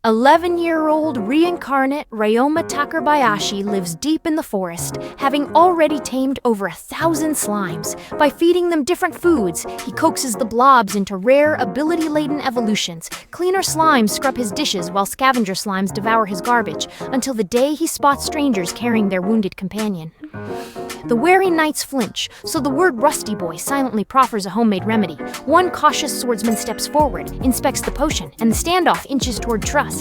11-year-old reincarnate Ryoma Takebayashi lives deep in the forest, having already tamed over 1,000 slimes. By feeding them different foods, he coaxes the blobs into rare, ability-laden evolutions. Cleaner slimes scrub his dishes while scavenger slimes devour his garbage, until the day he spots strangers carrying their wounded companion. The wary knights flinch, so the word Rusty Boy silently proffers a homemade remedy. One cautious swordsman steps forward, inspects the potion, and the standoff inches toward trust.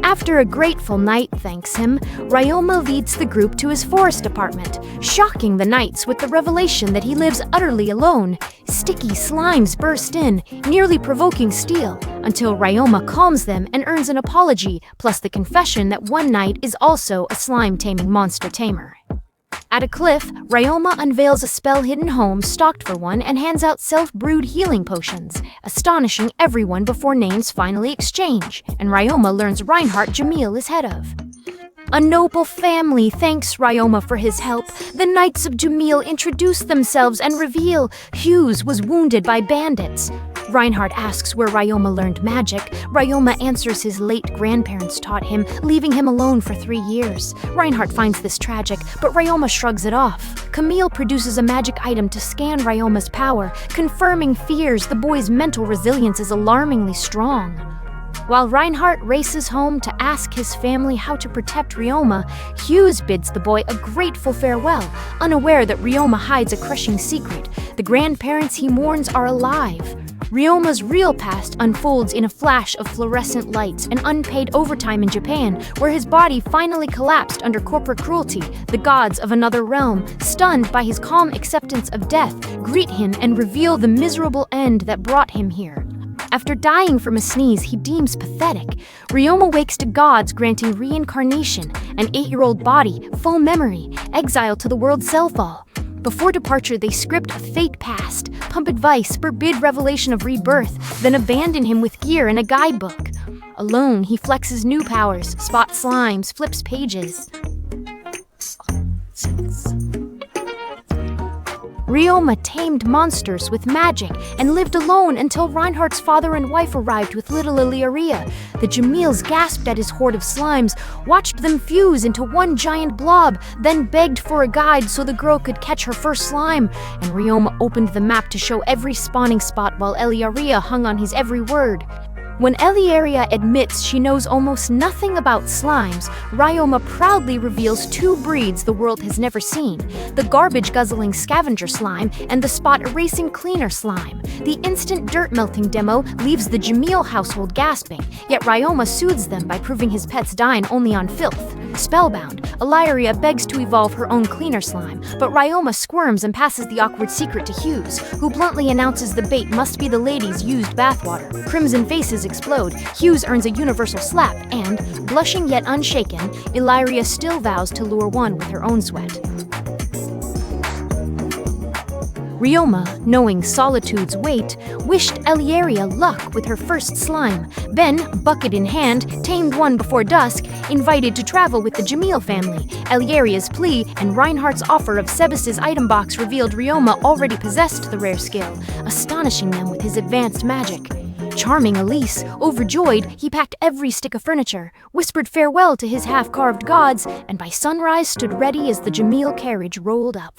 After a grateful knight thanks him, Ryoma leads the group to his forest apartment, shocking the knights with the revelation that he lives utterly alone. Sticky slimes burst in, nearly provoking steel, until Ryoma calms them and earns an apology, plus the confession that one knight is also a slime-taming monster tamer. At a cliff, Ryoma unveils a spell-hidden home stocked for one and hands out self-brewed healing potions, astonishing everyone before names finally exchange, and Ryoma learns Reinhardt Jamil is head of. A noble family thanks Ryoma for his help. The Knights of Jamil introduce themselves and reveal Hughes was wounded by bandits. Reinhardt asks where Ryoma learned magic. Ryoma answers his late grandparents taught him, leaving him alone for 3 years. Reinhardt finds this tragic, but Ryoma shrugs it off. Camille produces a magic item to scan Ryoma's power, confirming fears the boy's mental resilience is alarmingly strong. While Reinhardt races home to ask his family how to protect Ryoma, Hughes bids the boy a grateful farewell, unaware that Ryoma hides a crushing secret. The grandparents he mourns are alive. Ryoma's real past unfolds in a flash of fluorescent lights and unpaid overtime in Japan, where his body finally collapsed under corporate cruelty. The gods of another realm, stunned by his calm acceptance of death, greet him and reveal the miserable end that brought him here. After dying from a sneeze he deems pathetic, Ryoma wakes to gods granting reincarnation, an 8-year-old body, full memory, exiled to the world's Cellfall. Before departure, they script a fate past, pump advice, forbid revelation of rebirth, then abandon him with gear and a guidebook. Alone, he flexes new powers, spots slimes, flips pages. Ryoma tamed monsters with magic and lived alone until Reinhardt's father and wife arrived with little Illyria. The Jamils gasped at his horde of slimes, watched them fuse into one giant blob, then begged for a guide so the girl could catch her first slime. And Ryoma opened the map to show every spawning spot while Illyria hung on his every word. When Illyria admits she knows almost nothing about slimes, Ryoma proudly reveals 2 breeds the world has never seen: the garbage-guzzling scavenger slime and the spot-erasing cleaner slime. The instant dirt-melting demo leaves the Jamil household gasping, yet Ryoma soothes them by proving his pets dine only on filth. Spellbound, Illyria begs to evolve her own cleaner slime, but Ryoma squirms and passes the awkward secret to Hughes, who bluntly announces the bait must be the lady's used bathwater. Crimson faces explode, Hughes earns a universal slap, and, blushing yet unshaken, Illyria still vows to lure one with her own sweat. Ryoma, knowing solitude's weight, wished Illyria luck with her first slime. Ben, bucket in hand, tamed one before dusk, invited to travel with the Jamil family. Illyria's plea and Reinhardt's offer of Sebas's item box revealed Ryoma already possessed the rare skill, astonishing them with his advanced magic. Charming Elise, overjoyed, he packed every stick of furniture, whispered farewell to his half-carved gods, and by sunrise stood ready as the Jamil carriage rolled up.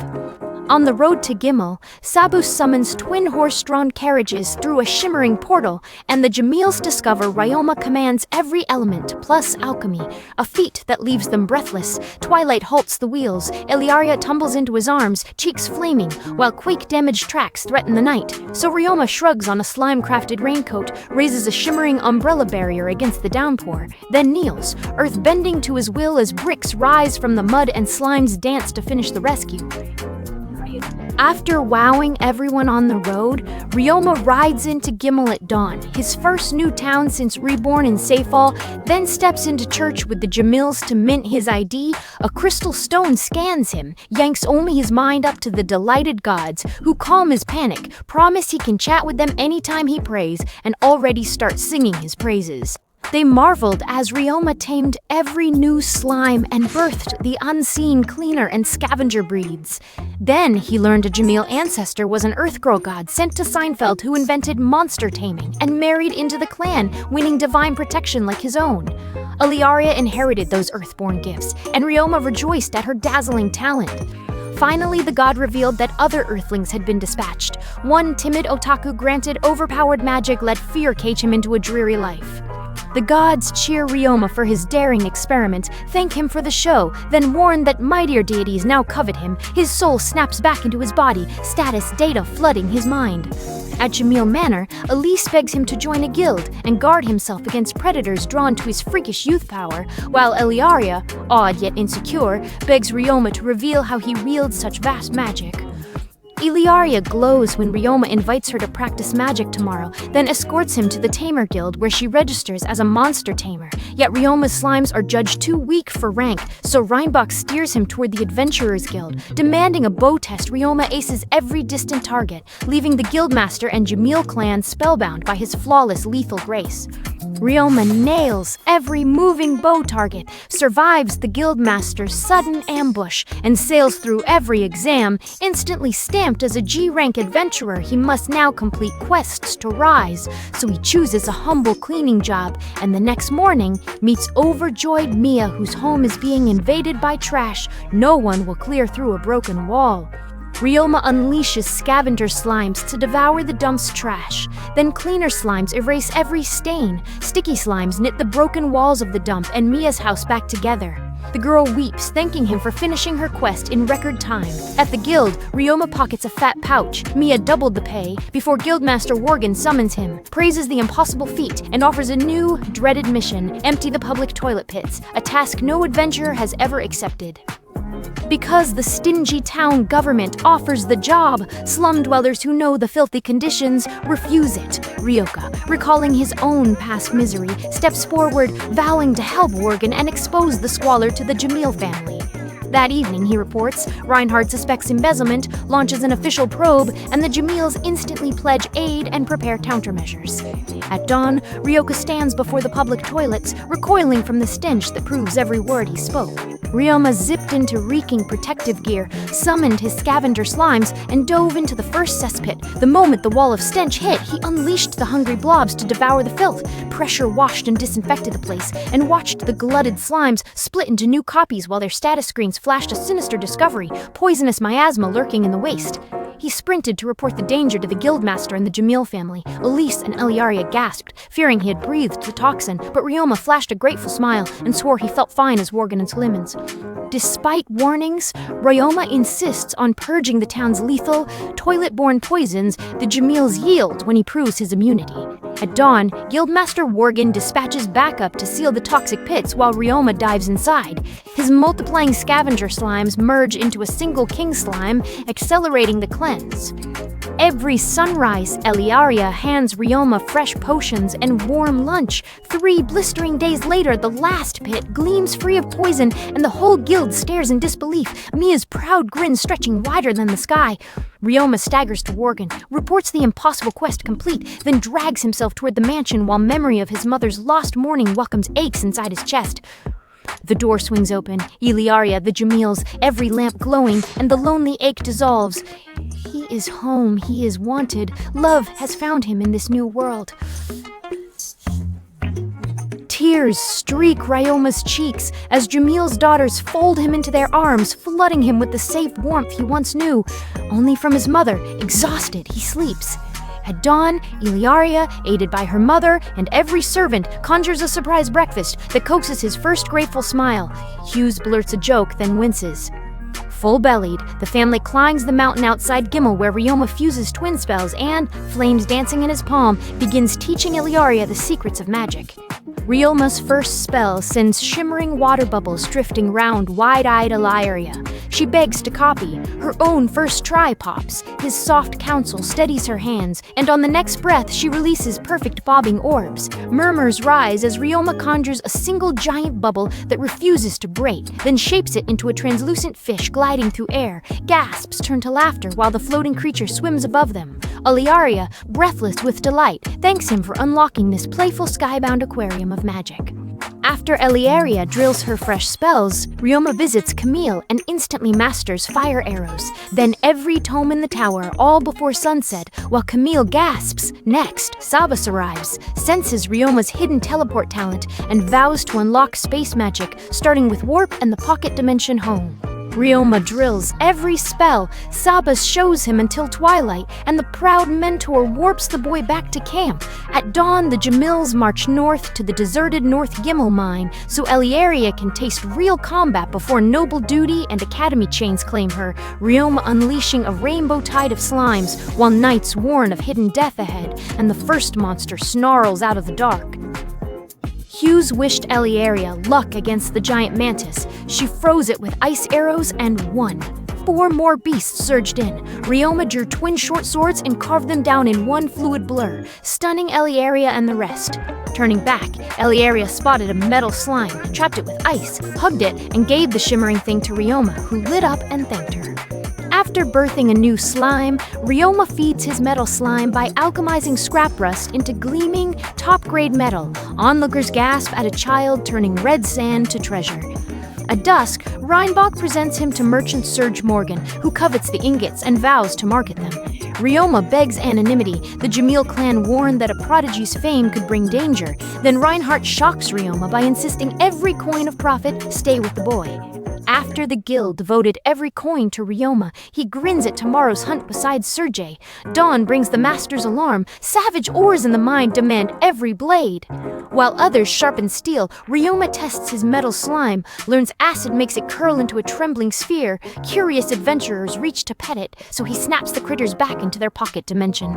On the road to Gimel, Sabu summons twin horse-drawn carriages through a shimmering portal, and the Jamils discover Ryoma commands every element plus alchemy, a feat that leaves them breathless. Twilight halts the wheels, Illyria tumbles into his arms, cheeks flaming, while quake-damaged tracks threaten the night. So Ryoma shrugs on a slime-crafted raincoat, raises a shimmering umbrella barrier against the downpour, then kneels, earth bending to his will as bricks rise from the mud and slimes dance to finish the rescue. After wowing everyone on the road, Ryoma rides into Gimel at dawn, his first new town since reborn in Seyfall, then steps into church with the Jamils to mint his ID. A crystal stone scans him, yanks only his mind up to the delighted gods, who calm his panic, promise he can chat with them anytime he prays, and already start singing his praises. They marveled as Ryoma tamed every new slime and birthed the unseen cleaner and scavenger breeds. Then he learned a Jamil ancestor was an Earth Girl god sent to Seinfeld who invented monster taming and married into the clan, winning divine protection like his own. Eliaria inherited those earthborn gifts, and Ryoma rejoiced at her dazzling talent. Finally, the god revealed that other Earthlings had been dispatched. One timid otaku granted overpowered magic let fear cage him into a dreary life. The gods cheer Ryoma for his daring experiment, thank him for the show, then warn that mightier deities now covet him. His soul snaps back into his body, status data flooding his mind. At Jamil Manor, Elise begs him to join a guild and guard himself against predators drawn to his freakish youth power, while Eliaria, awed yet insecure, begs Ryoma to reveal how he wields such vast magic. Eliaria glows when Ryoma invites her to practice magic tomorrow, then escorts him to the Tamer Guild where she registers as a monster tamer. Yet Ryoma's slimes are judged too weak for rank, so Reinbach steers him toward the Adventurers Guild. Demanding a bow test, Ryoma aces every distant target, leaving the Guildmaster and Jamil clan spellbound by his flawless lethal grace. Ryoma nails every moving bow target, survives the Guildmaster's sudden ambush, and sails through every exam, instantly stamped as a G-rank adventurer. He must now complete quests to rise, so he chooses a humble cleaning job, and the next morning meets overjoyed Mia, whose home is being invaded by trash. No one will clear through a broken wall. Ryoma unleashes scavenger slimes to devour the dump's trash. Then cleaner slimes erase every stain. Sticky slimes knit the broken walls of the dump and Mia's house back together. The girl weeps, thanking him for finishing her quest in record time. At the guild, Ryoma pockets a fat pouch. Mia doubled the pay before Guildmaster Worgen summons him, praises the impossible feat, and offers a new, dreaded mission: empty the public toilet pits, a task no adventurer has ever accepted. Because the stingy town government offers the job, slum dwellers who know the filthy conditions refuse it. Ryoka, recalling his own past misery, steps forward, vowing to help Worgen and expose the squalor to the Jamil family. That evening, he reports, Reinhard suspects embezzlement, launches an official probe, and the Jamils instantly pledge aid and prepare countermeasures. At dawn, Ryoka stands before the public toilets, recoiling from the stench that proves every word he spoke. Ryoma zipped into reeking protective gear, summoned his scavenger slimes, and dove into the first cesspit. The moment the wall of stench hit, he unleashed the hungry blobs to devour the filth. Pressure washed and disinfected the place, and watched the glutted slimes split into new copies while their status screens flashed a sinister discovery: poisonous miasma lurking in the waste. He sprinted to report the danger to the Guildmaster and the Jamil family. Elise and Eliaria gasped, fearing he had breathed the toxin, but Ryoma flashed a grateful smile and swore he felt fine as Worgen and Slimmons. Despite warnings, Ryoma insists on purging the town's lethal, toilet-borne poisons the Jamils yield when he proves his immunity. At dawn, Guildmaster Worgen dispatches backup to seal the toxic pits while Ryoma dives inside. His multiplying scavenger slimes merge into a single king slime, accelerating the cleanse. Every sunrise, Eliaria hands Ryoma fresh potions and warm lunch. 3 blistering days later, the last pit gleams free of poison, and the whole guild stares in disbelief, Mia's proud grin stretching wider than the sky. Ryoma staggers to Worgen, reports the impossible quest complete, then drags himself toward the mansion while memory of his mother's lost morning welcomes aches inside his chest. The door swings open, Eliaria, the Jamils, every lamp glowing, and the lonely ache dissolves. He is home, he is wanted. Love has found him in this new world. Tears streak Ryoma's cheeks as Jamil's daughters fold him into their arms, flooding him with the safe warmth he once knew. Only from his mother, exhausted, he sleeps. At dawn, Eliaria, aided by her mother and every servant, conjures a surprise breakfast that coaxes his first grateful smile. Hughes blurts a joke, then winces. Full-bellied, the family climbs the mountain outside Gimel where Ryoma fuses twin spells and, flames dancing in his palm, begins teaching Eliaria the secrets of magic. Ryoma's first spell sends shimmering water bubbles drifting round wide-eyed Eliaria. She begs to copy. Her own first try pops. His soft counsel steadies her hands, and on the next breath she releases perfect bobbing orbs. Murmurs rise as Ryoma conjures a single giant bubble that refuses to break, then shapes it into a translucent fish gliding through air. Gasps turn to laughter while the floating creature swims above them. Aliaria, breathless with delight, thanks him for unlocking this playful skybound aquarium of magic. After Aliaria drills her fresh spells, Ryoma visits Camille and instantly masters fire arrows. Then every tome in the tower, all before sunset, while Camille gasps. Next, Sabas arrives, senses Ryoma's hidden teleport talent, and vows to unlock space magic, starting with warp and the pocket dimension home. Ryoma drills every spell, Sabas shows him until twilight, and the proud mentor warps the boy back to camp. At dawn, the Jamils march north to the deserted North Gimel mine, so Aliaria can taste real combat before noble duty and academy chains claim her, Ryoma unleashing a rainbow tide of slimes, while knights warn of hidden death ahead, and the first monster snarls out of the dark. Hughes wished Aliaria luck against the giant mantis. She froze it with ice arrows and won. 4 more beasts surged in. Ryoma drew twin short swords and carved them down in one fluid blur, stunning Aliaria and the rest. Turning back, Aliaria spotted a metal slime, trapped it with ice, hugged it, and gave the shimmering thing to Ryoma, who lit up and thanked her. After birthing a new slime, Ryoma feeds his metal slime by alchemizing scrap rust into gleaming, top-grade metal. Onlookers gasp at a child turning red sand to treasure. At dusk, Reinbach presents him to merchant Serge Morgan, who covets the ingots and vows to market them. Ryoma begs anonymity, the Jamil clan warned that a prodigy's fame could bring danger. Then Reinhardt shocks Ryoma by insisting every coin of profit stay with the boy. After the guild devoted every coin to Ryoma, he grins at tomorrow's hunt beside Sergei. Dawn brings the master's alarm. Savage ores in the mine demand every blade. While others sharpen steel, Ryoma tests his metal slime, learns acid makes it curl into a trembling sphere. Curious adventurers reach to pet it, so he snaps the critters back into their pocket dimension.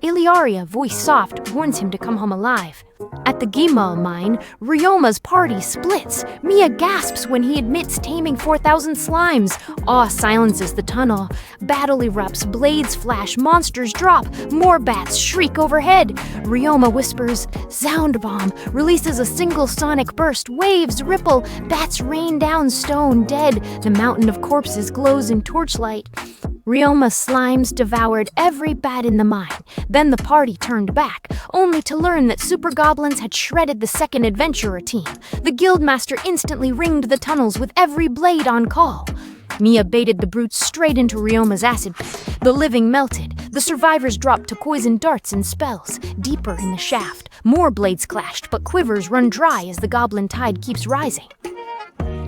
Iliaria, voice soft, warns him to come home alive. At the Gimal mine, Ryoma's party splits. Mia gasps when he admits taming 4,000 slimes. Awe silences the tunnel. Battle erupts, blades flash, monsters drop, more bats shriek overhead. Ryoma whispers, "Sound bomb," releases a single sonic burst, waves ripple, bats rain down stone dead. The mountain of corpses glows in torchlight. Ryoma's slimes devoured every bat in the mine. Then the party turned back, only to learn that super goblins had shredded the second adventurer team. The guildmaster instantly ringed the tunnels with every blade on call. Mia baited the brutes straight into Ryoma's acid pit. The living melted. The survivors dropped to poison darts and spells. Deeper in the shaft, more blades clashed, but quivers run dry as the goblin tide keeps rising.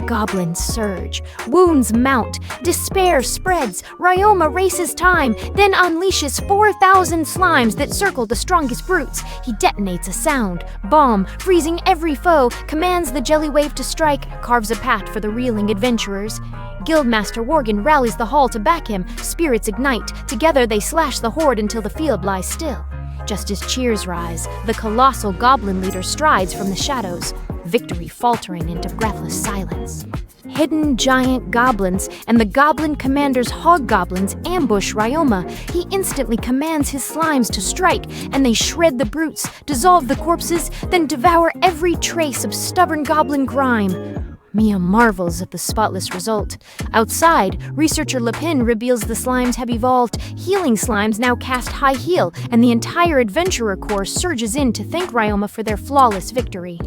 Goblins surge, wounds mount, despair spreads. Ryoma races time, then unleashes 4,000 slimes that circle the strongest brutes. He detonates a sound, bomb, freezing every foe, commands the jelly wave to strike, carves a path for the reeling adventurers. Guildmaster Worgen rallies the hall to back him, spirits ignite. Together they slash the horde until the field lies still. Just as cheers rise, the colossal goblin leader strides from the shadows, victory faltering into breathless silence. Hidden giant goblins and the goblin commander's hoggoblins ambush Ryoma. He instantly commands his slimes to strike, and they shred the brutes, dissolve the corpses, then devour every trace of stubborn goblin grime. Mia marvels at the spotless result. Outside, researcher Lepin reveals the slimes have evolved. Healing slimes now cast high heal, and the entire adventurer corps surges in to thank Ryoma for their flawless victory.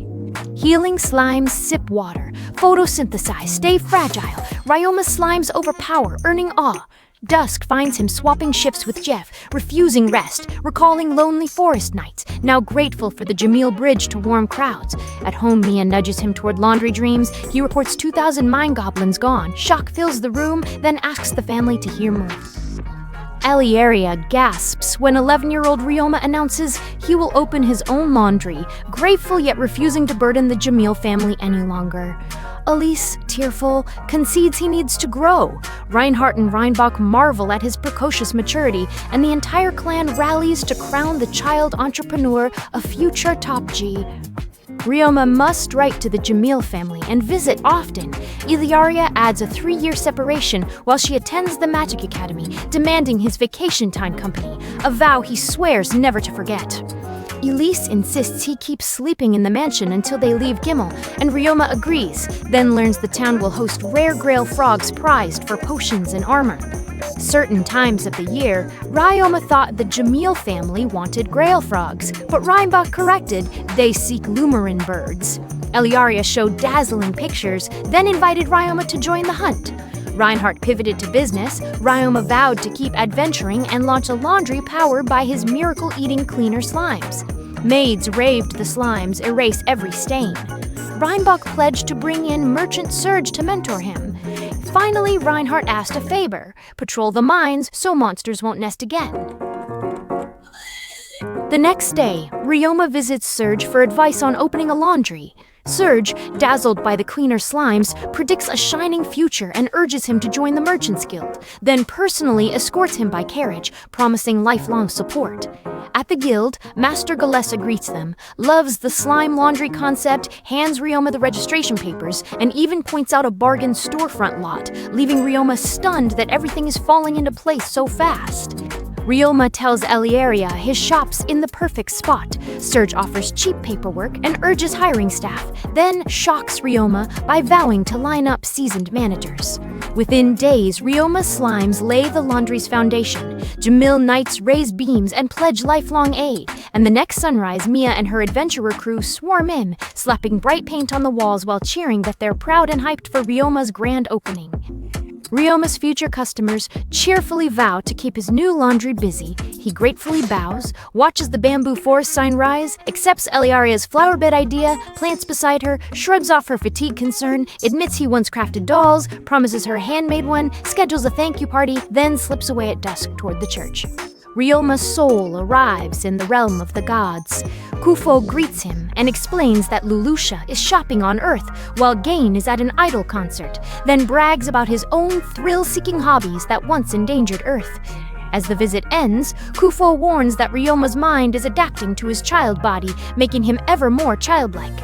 Healing slimes sip water, photosynthesize, stay fragile. Ryoma's slimes overpower, earning awe. Dusk finds him swapping shifts with Jeff, refusing rest, recalling lonely forest nights, now grateful for the Jamil Bridge to warm crowds. At home, Mia nudges him toward laundry dreams. He reports 2,000 mine goblins gone. Shock fills the room, then asks the family to hear more. Aliaria gasps when 11-year-old Ryoma announces he will open his own laundry, grateful yet refusing to burden the Jamil family any longer. Elise, tearful, concedes he needs to grow. Reinhardt and Reinbach marvel at his precocious maturity, and the entire clan rallies to crown the child entrepreneur a future top G. Ryoma must write to the Jamil family and visit often. Iliaria adds a 3-year separation while she attends the Magic Academy, demanding his vacation time company, a vow he swears never to forget. Elise insists he keeps sleeping in the mansion until they leave Gimel, and Ryoma agrees, then learns the town will host rare grail frogs prized for potions and armor. Certain times of the year, Ryoma thought the Jamil family wanted grail frogs, but Reinbach corrected they seek lumarin birds. Eliaria showed dazzling pictures, then invited Ryoma to join the hunt. Reinhardt pivoted to business. Ryoma vowed to keep adventuring and launch a laundry powered by his miracle-eating cleaner slimes. Maids raved the slimes erase every stain. Reinbach pledged to bring in merchant Serge to mentor him. Finally, Reinhardt asked a favor: patrol the mines so monsters won't nest again. The next day, Ryoma visits Serge for advice on opening a laundry. Serge, dazzled by the cleaner slimes, predicts a shining future and urges him to join the Merchants Guild, then personally escorts him by carriage, promising lifelong support. At the guild, Master Galessa greets them, loves the slime laundry concept, hands Ryoma the registration papers, and even points out a bargain storefront lot, leaving Ryoma stunned that everything is falling into place so fast. Ryoma tells Eliaria his shop's in the perfect spot. Serge offers cheap paperwork and urges hiring staff, then shocks Ryoma by vowing to line up seasoned managers. Within days, Ryoma's slimes lay the laundry's foundation. Jamil knights raise beams and pledge lifelong aid, and the next sunrise, Mia and her adventurer crew swarm in, slapping bright paint on the walls while cheering that they're proud and hyped for Ryoma's grand opening. Ryoma's future customers cheerfully vow to keep his new laundry busy. He gratefully bows, watches the bamboo forest sign rise, accepts Eliaria's flowerbed idea, plants beside her, shrugs off her fatigue concern, admits he once crafted dolls, promises her a handmade one, schedules a thank you party, then slips away at dusk toward the church. Ryoma's soul arrives in the realm of the gods. Kufo greets him and explains that Lulusha is shopping on Earth while Gain is at an idol concert, then brags about his own thrill-seeking hobbies that once endangered Earth. As the visit ends, Kufo warns that Ryoma's mind is adapting to his child body, making him ever more childlike.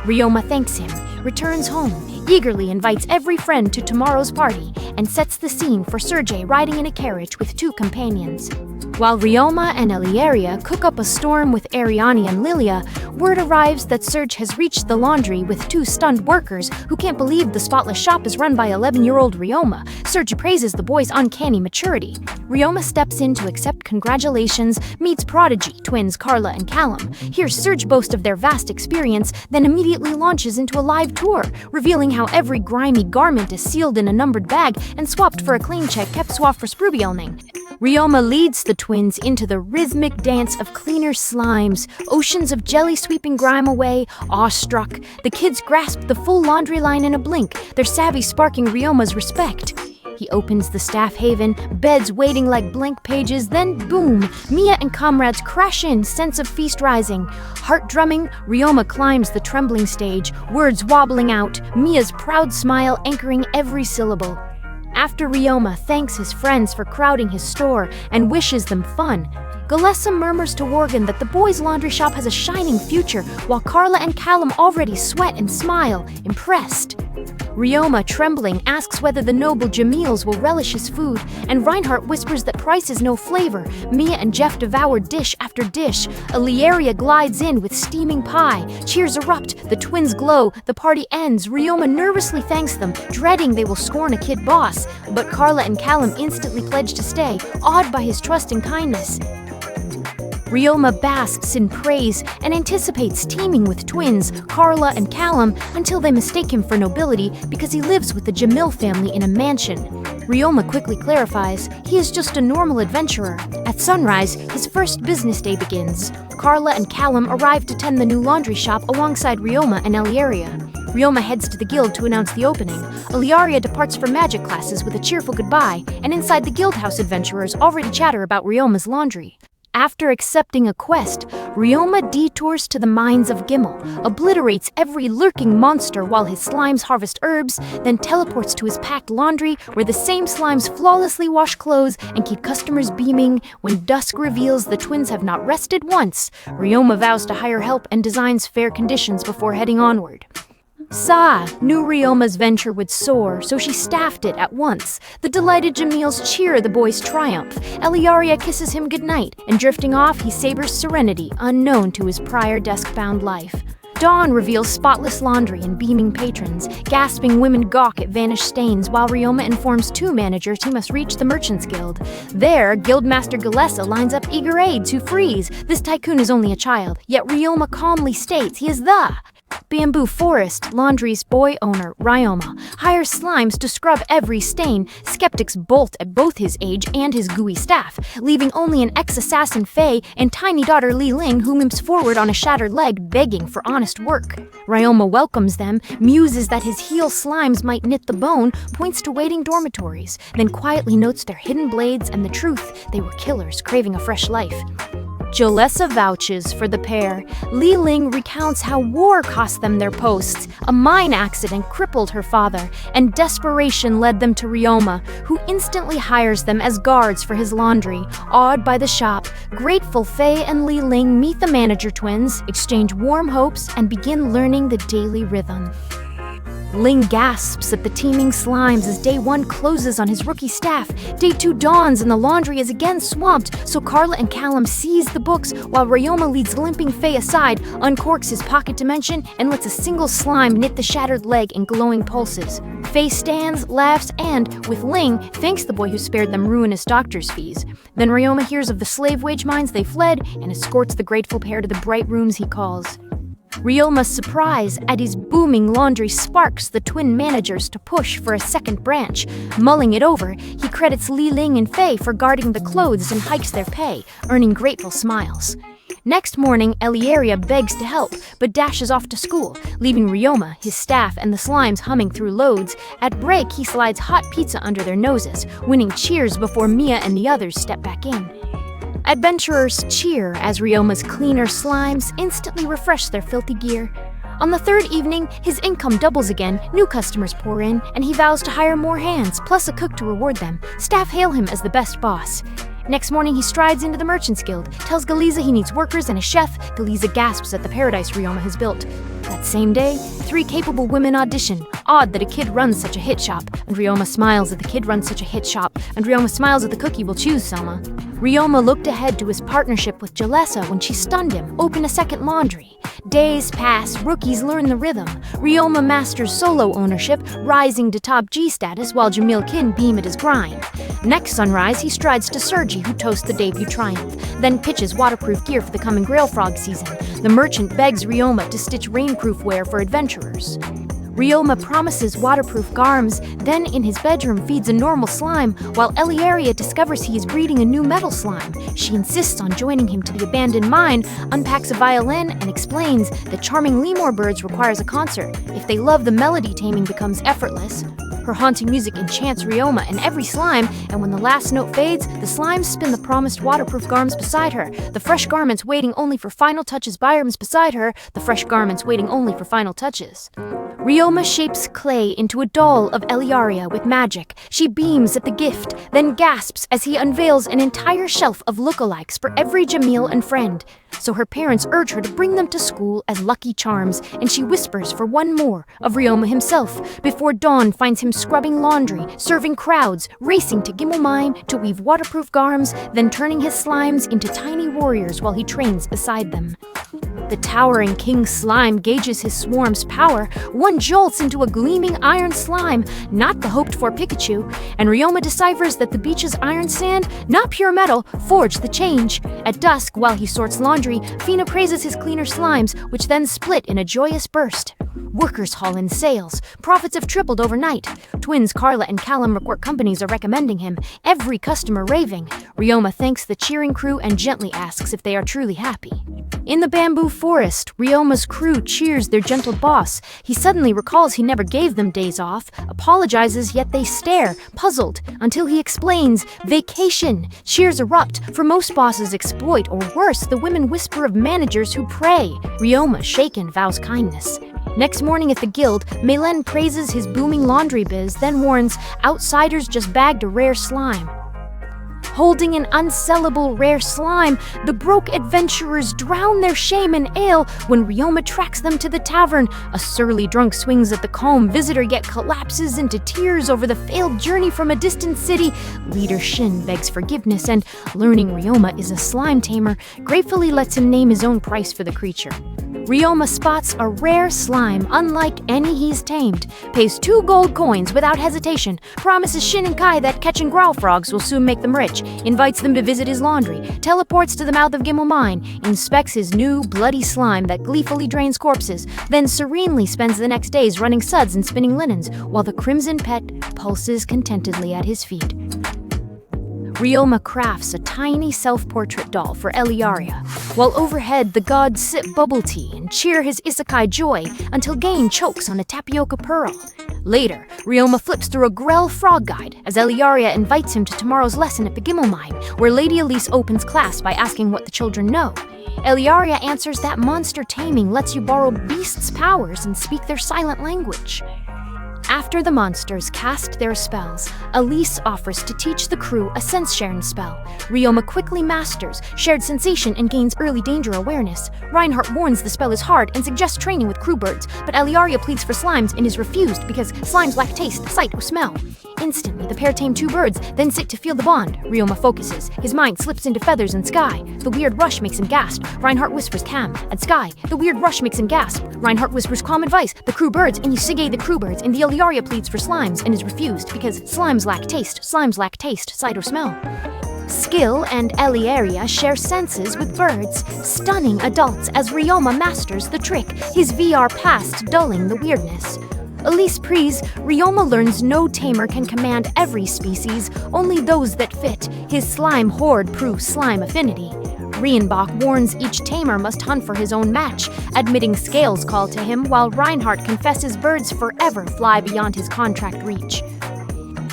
Ryoma thanks him, returns home, eagerly invites every friend to tomorrow's party, and sets the scene for Sergei riding in a carriage with two companions. While Ryoma and Eliaria cook up a storm with Ariani and Lilia, word arrives that Serge has reached the laundry with two stunned workers who can't believe the spotless shop is run by 11-year-old Ryoma. Serge praises the boy's uncanny maturity. Ryoma steps in to accept congratulations, meets prodigy twins Carla and Callum, hears Serge boast of their vast experience, then immediately launches into a live tour, revealing how every grimy garment is sealed in a numbered bag and swapped for a clean check kept swaff for Sprubjelning. Ryoma leads the twins into the rhythmic dance of cleaner slimes, oceans of jelly sweeping grime away. Awestruck, the kids grasp the full laundry line in a blink, their savvy sparking Ryoma's respect. He opens the staff haven, beds waiting like blank pages, then boom! Mia and comrades crash in, sense of feast rising. Heart drumming, Ryoma climbs the trembling stage, words wobbling out, Mia's proud smile anchoring every syllable. After Ryoma thanks his friends for crowding his store and wishes them fun, Galessa murmurs to Worgen that the boys' laundry shop has a shining future, while Carla and Callum already sweat and smile, impressed. Ryoma, trembling, asks whether the noble Jamils will relish his food, and Reinhardt whispers that price is no flavor. Mia and Jeff devour dish after dish. Eliaria glides in with steaming pie. Cheers erupt, the twins glow, the party ends. Ryoma nervously thanks them, dreading they will scorn a kid boss, but Carla and Callum instantly pledge to stay, awed by his trust and kindness. Ryoma basks in praise and anticipates teaming with twins, Carla and Callum, until they mistake him for nobility because he lives with the Jamil family in a mansion. Ryoma quickly clarifies he is just a normal adventurer. At sunrise, his first business day begins. Carla and Callum arrive to tend the new laundry shop alongside Ryoma and Eliaria. Ryoma heads to the guild to announce the opening. Eliaria departs for magic classes with a cheerful goodbye, and inside the guild house adventurers already chatter about Ryoma's laundry. After accepting a quest, Ryoma detours to the mines of Gimel, obliterates every lurking monster while his slimes harvest herbs, then teleports to his packed laundry where the same slimes flawlessly wash clothes and keep customers beaming. When dusk reveals the twins have not rested once, Ryoma vows to hire help and designs fair conditions before heading onward. Sa knew Ryoma's venture would soar, so she staffed it at once. The delighted Jamils cheer the boy's triumph. Eliaria kisses him goodnight, and drifting off, he savors serenity unknown to his prior desk-bound life. Dawn reveals spotless laundry and beaming patrons. Gasping women gawk at vanished stains, while Ryoma informs two managers he must reach the Merchants Guild. There, Guildmaster Galessa lines up eager aides who freeze. This tycoon is only a child, yet Ryoma calmly states he is the Bamboo Forest, Laundry's boy owner, Ryoma, hires slimes to scrub every stain. Skeptics bolt at both his age and his gooey staff, leaving only an ex-assassin Faye and tiny daughter Li Ling, who limps forward on a shattered leg, begging for honest work. Ryoma welcomes them, muses that his heel slimes might knit the bone, points to waiting dormitories, then quietly notes their hidden blades and the truth: they were killers craving a fresh life. Jolessa vouches for the pair. Li Ling recounts how war cost them their posts. A mine accident crippled her father, and desperation led them to Ryoma, who instantly hires them as guards for his laundry. Awed by the shop, grateful Faye and Li Ling meet the manager twins, exchange warm hopes, and begin learning the daily rhythm. Ling gasps at the teeming slimes as day 1 closes on his rookie staff. Day 2 dawns and the laundry is again swamped, so Carla and Callum seize the books while Ryoma leads limping Faye aside, uncorks his pocket dimension, and lets a single slime knit the shattered leg in glowing pulses. Faye stands, laughs, and, with Ling, thanks the boy who spared them ruinous doctor's fees. Then Ryoma hears of the slave wage mines they fled and escorts the grateful pair to the bright rooms he calls. Ryoma's surprise at his booming laundry sparks the twin managers to push for a second branch. Mulling it over, he credits Li Ling and Faye for guarding the clothes and hikes their pay, earning grateful smiles. Next morning, Eliaria begs to help, but dashes off to school, leaving Ryoma, his staff, and the slimes humming through loads. At break, he slides hot pizza under their noses, winning cheers before Mia and the others step back in. Adventurers cheer as Ryoma's cleaner slimes instantly refresh their filthy gear. On the third evening, his income doubles again, new customers pour in, and he vows to hire more hands, plus a cook to reward them. Staff hail him as the best boss. Next morning, he strides into the Merchants Guild, tells Galiza he needs workers and a chef. Galiza gasps at the paradise Ryoma has built. That same day, 3 capable women audition. Odd that a kid runs such a hit shop, and Ryoma smiles at the kid runs such a hit shop, and Ryoma smiles at the cook he will choose, Selma. Ryoma looked ahead to his partnership with Jalessa when she stunned him, opened a second laundry. Days pass, rookies learn the rhythm. Ryoma masters solo ownership, rising to top G status while Jamil Kin beam at his grind. Next sunrise, he strides to Sergi, who toasts the debut triumph, then pitches waterproof gear for the coming Grail Frog season. The merchant begs Ryoma to stitch rainproof wear for adventurers. Ryoma promises waterproof garms, then in his bedroom feeds a normal slime, while Eliaria discovers he is breeding a new metal slime. She insists on joining him to the abandoned mine, unpacks a violin, and explains that charming lemur birds requires a concert. If they love, the melody taming becomes effortless. Her haunting music enchants Ryoma and every slime, and when the last note fades, the slimes spin the promised waterproof garments beside her, the fresh garments waiting only for final touches Byram's beside her, the fresh garments waiting only for final touches. Ryoma shapes clay into a doll of Eliaria with magic. She beams at the gift, then gasps as he unveils an entire shelf of lookalikes for every Jamil and friend. So her parents urge her to bring them to school as lucky charms, and she whispers for one more of Ryoma himself, before Dawn finds him scrubbing laundry, serving crowds, racing to Gimmelmine to weave waterproof garms, then turning his slimes into tiny warriors while he trains beside them. The towering King Slime gauges his swarm's power. One jolts into a gleaming iron slime, not the hoped-for Pikachu, and Ryoma deciphers that the beach's iron sand, not pure metal, forged the change. At dusk, while he sorts laundry, Fina praises his cleaner slimes, which then split in a joyous burst. Workers haul in sales. Profits have tripled overnight. Twins Carla and Callum report companies are recommending him, every customer raving. Ryoma thanks the cheering crew and gently asks if they are truly happy. In the bamboo forest, Ryoma's crew cheers their gentle boss. He suddenly recalls he never gave them days off, apologizes, yet they stare, puzzled, until he explains, vacation. Cheers erupt, for most bosses exploit, or worse, the women whisper of managers who pray. Ryoma, shaken, vows kindness. Next morning at the guild, Melen praises his booming laundry biz, then warns, outsiders just bagged a rare slime. Holding an unsellable rare slime, the broke adventurers drown their shame in ale when Ryoma tracks them to the tavern. A surly drunk swings at the calm visitor, yet collapses into tears over the failed journey from a distant city. Leader Shin begs forgiveness and, learning Ryoma is a slime tamer, gratefully lets him name his own price for the creature. Ryoma spots a rare slime unlike any he's tamed, pays 2 gold coins without hesitation, promises Shin and Kai that catching growl frogs will soon make them rich, invites them to visit his laundry, teleports to the mouth of Gimel Mine, inspects his new, bloody slime that gleefully drains corpses, then serenely spends the next days running suds and spinning linens, while the crimson pet pulses contentedly at his feet. Ryoma crafts a tiny self-portrait doll for Eliaria, while overhead the gods sip bubble tea and cheer his isekai joy until Gain chokes on a tapioca pearl. Later, Ryoma flips through a Grell frog guide as Eliaria invites him to tomorrow's lesson at the Gimel Mine, where Lady Elise opens class by asking what the children know. Eliaria answers that monster taming lets you borrow beasts' powers and speak their silent language. After the monsters cast their spells, Elise offers to teach the crew a sense-sharing spell. Ryoma quickly masters shared sensation and gains early danger awareness. Reinhardt warns the spell is hard and suggests training with crew birds, but Eliaria pleads for slimes and is refused because slimes lack taste, sight, or smell. Instantly, the pair tame 2 birds, then sit to feel the bond. Ryoma focuses. His mind slips into feathers and sky. The weird rush makes him gasp. Reinhardt whispers calm. At sky, the weird rush makes him gasp. Reinhardt whispers calm advice. The crew birds, and Yusige the crew birds, and the Eliaria pleads for slimes and is refused because slimes lack taste, sight, or smell. Skill and Eliaria share senses with birds, stunning adults as Ryoma masters the trick, his VR past dulling the weirdness. Elise Pries, Ryoma learns no tamer can command every species, only those that fit. His slime horde proves slime affinity. Rienbach warns each tamer must hunt for his own match, admitting scales call to him while Reinhardt confesses birds forever fly beyond his contract reach.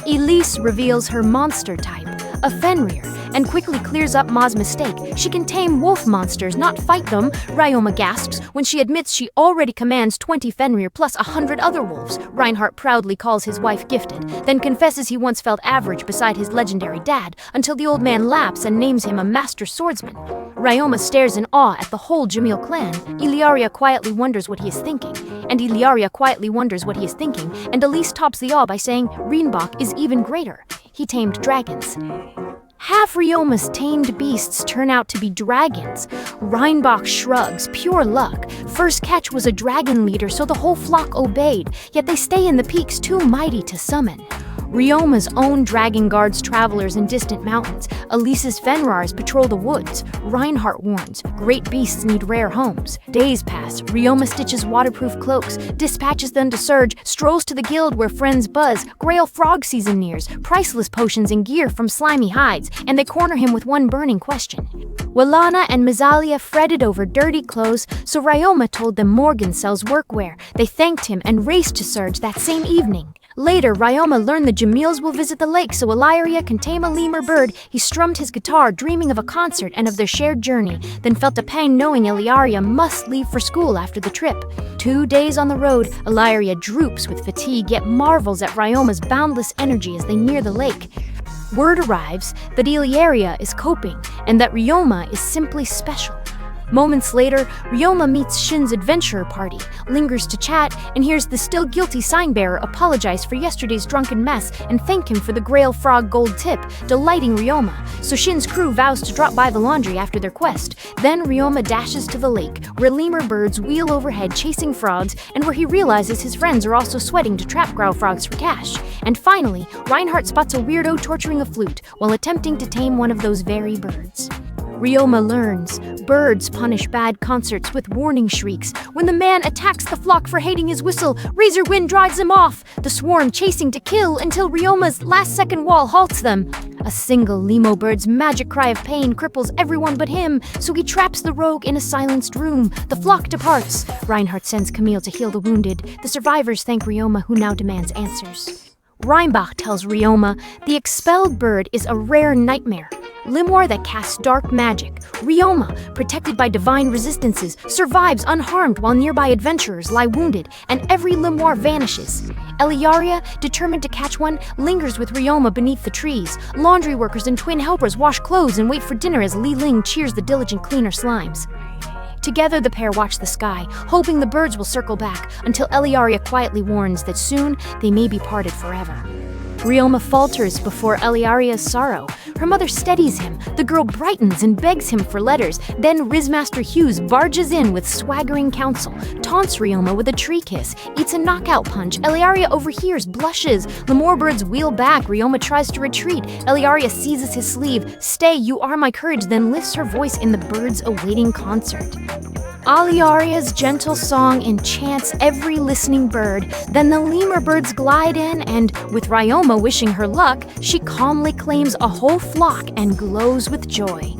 Elise reveals her monster type, a Fenrir, and quickly clears up Ma's mistake. She can tame wolf monsters, not fight them, Ryoma gasps when she admits she already commands 20 Fenrir plus 100 other wolves. Reinhardt proudly calls his wife gifted, then confesses he once felt average beside his legendary dad, until the old man laughs and names him a master swordsman. Ryoma stares in awe at the whole Jamil clan. Eliaria quietly wonders what he is thinking, and Elise tops the awe by saying Rienbach is even greater. He tamed dragons. Half Ryoma's tamed beasts turn out to be dragons. Reinbach shrugs, pure luck. First catch was a dragon leader, so the whole flock obeyed, yet they stay in the peaks too mighty to summon. Ryoma's own dragon guards travelers in distant mountains. Elise's Fenrars patrol the woods. Reinhardt warns, great beasts need rare homes. Days pass. Ryoma stitches waterproof cloaks, dispatches them to Surge, strolls to the guild where friends buzz. Grail frog season nears, priceless potions and gear from slimy hides, and they corner him with one burning question. Walana and Mizalia fretted over dirty clothes, so Ryoma told them Morgan sells workwear. They thanked him and raced to Surge that same evening. Later, Ryoma learned the Jamils will visit the lake so Eliaria can tame a lemur bird. He strummed his guitar, dreaming of a concert and of their shared journey, then felt a pang knowing Eliaria must leave for school after the trip. 2 days on the road, Eliaria droops with fatigue, yet marvels at Ryoma's boundless energy as they near the lake. Word arrives that Eliaria is coping, and that Ryoma is simply special. Moments later, Ryoma meets Shin's adventurer party, lingers to chat, and hears the still guilty sign-bearer apologize for yesterday's drunken mess and thank him for the Grail Frog gold tip, delighting Ryoma. So Shin's crew vows to drop by the laundry after their quest. Then Ryoma dashes to the lake, where lemur birds wheel overhead chasing frogs, and where he realizes his friends are also sweating to trap growl frogs for cash. And finally, Reinhardt spots a weirdo torturing a flute while attempting to tame one of those very birds. Ryoma learns birds punish bad concerts with warning shrieks. When the man attacks the flock for hating his whistle, Razor Wind drives him off, the swarm chasing to kill until Ryoma's last-second wall halts them. A single Lemo bird's magic cry of pain cripples everyone but him, so he traps the rogue in a silenced room. The flock departs. Reinhardt sends Camille to heal the wounded. The survivors thank Ryoma, who now demands answers. Reinbach tells Ryoma the expelled bird is a rare nightmare. Limor that casts dark magic. Ryoma, protected by divine resistances, survives unharmed while nearby adventurers lie wounded, and every Limor vanishes. Eliaria, determined to catch one, lingers with Ryoma beneath the trees. Laundry workers and twin helpers wash clothes and wait for dinner as Li Ling cheers the diligent cleaner slimes. Together, the pair watch the sky, hoping the birds will circle back, until Eliaria quietly warns that soon they may be parted forever. Ryoma falters before Eliaria's sorrow. Her mother steadies him. The girl brightens and begs him for letters. Then Rizmaster Hughes barges in with swaggering counsel, taunts Ryoma with a tree kiss, eats a knockout punch. Eliaria overhears, blushes. Lemur birds wheel back. Ryoma tries to retreat. Eliaria seizes his sleeve. "Stay, you are my courage," then lifts her voice in the birds awaiting concert. Eliaria's gentle song enchants every listening bird. Then the lemur birds glide in, and with Ryoma wishing her luck, she calmly claims a whole flock and glows with joy.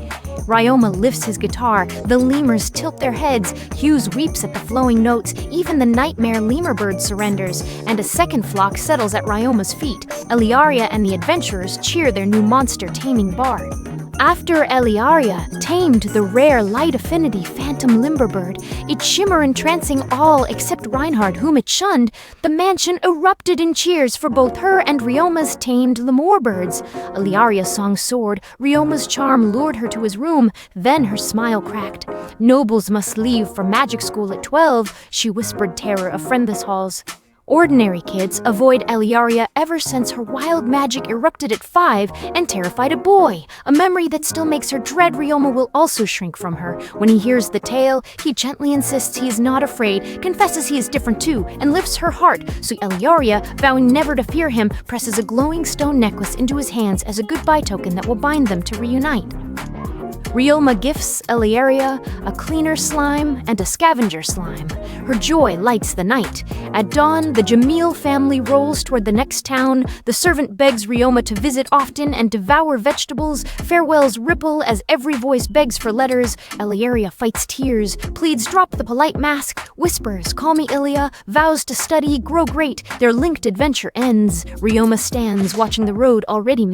Ryoma lifts his guitar, the lemurs tilt their heads, Hughes weeps at the flowing notes, even the nightmare lemur bird surrenders, and a second flock settles at Ryoma's feet. Eliaria and the adventurers cheer their new monster taming bard. After Eliaria tamed the rare light affinity phantom limberbird, its shimmer entrancing all except Reinhard, whom it shunned, the mansion erupted in cheers for both her and Ryoma's tamed lemur birds. Eliaria's song soared, Ryoma's charm lured her to his room, then her smile cracked. "Nobles must leave for magic school at 12, she whispered terror of friendless halls. Ordinary kids avoid Eliaria ever since her wild magic erupted at 5 and terrified a boy. A memory that still makes her dread Ryoma will also shrink from her. When he hears the tale, he gently insists he is not afraid, confesses he is different too, and lifts her heart, so Eliaria, vowing never to fear him, presses a glowing stone necklace into his hands as a goodbye token that will bind them to reunite. Ryoma gifts Eliaria a cleaner slime and a scavenger slime. Her joy lights the night. At dawn, the Jamil family rolls toward the next town. The servant begs Ryoma to visit often and devour vegetables. Farewells ripple as every voice begs for letters. Eliaria fights tears, pleads drop the polite mask, whispers, "Call me Ilia," vows to study, grow great. Their linked adventure ends. Ryoma stands, watching the road already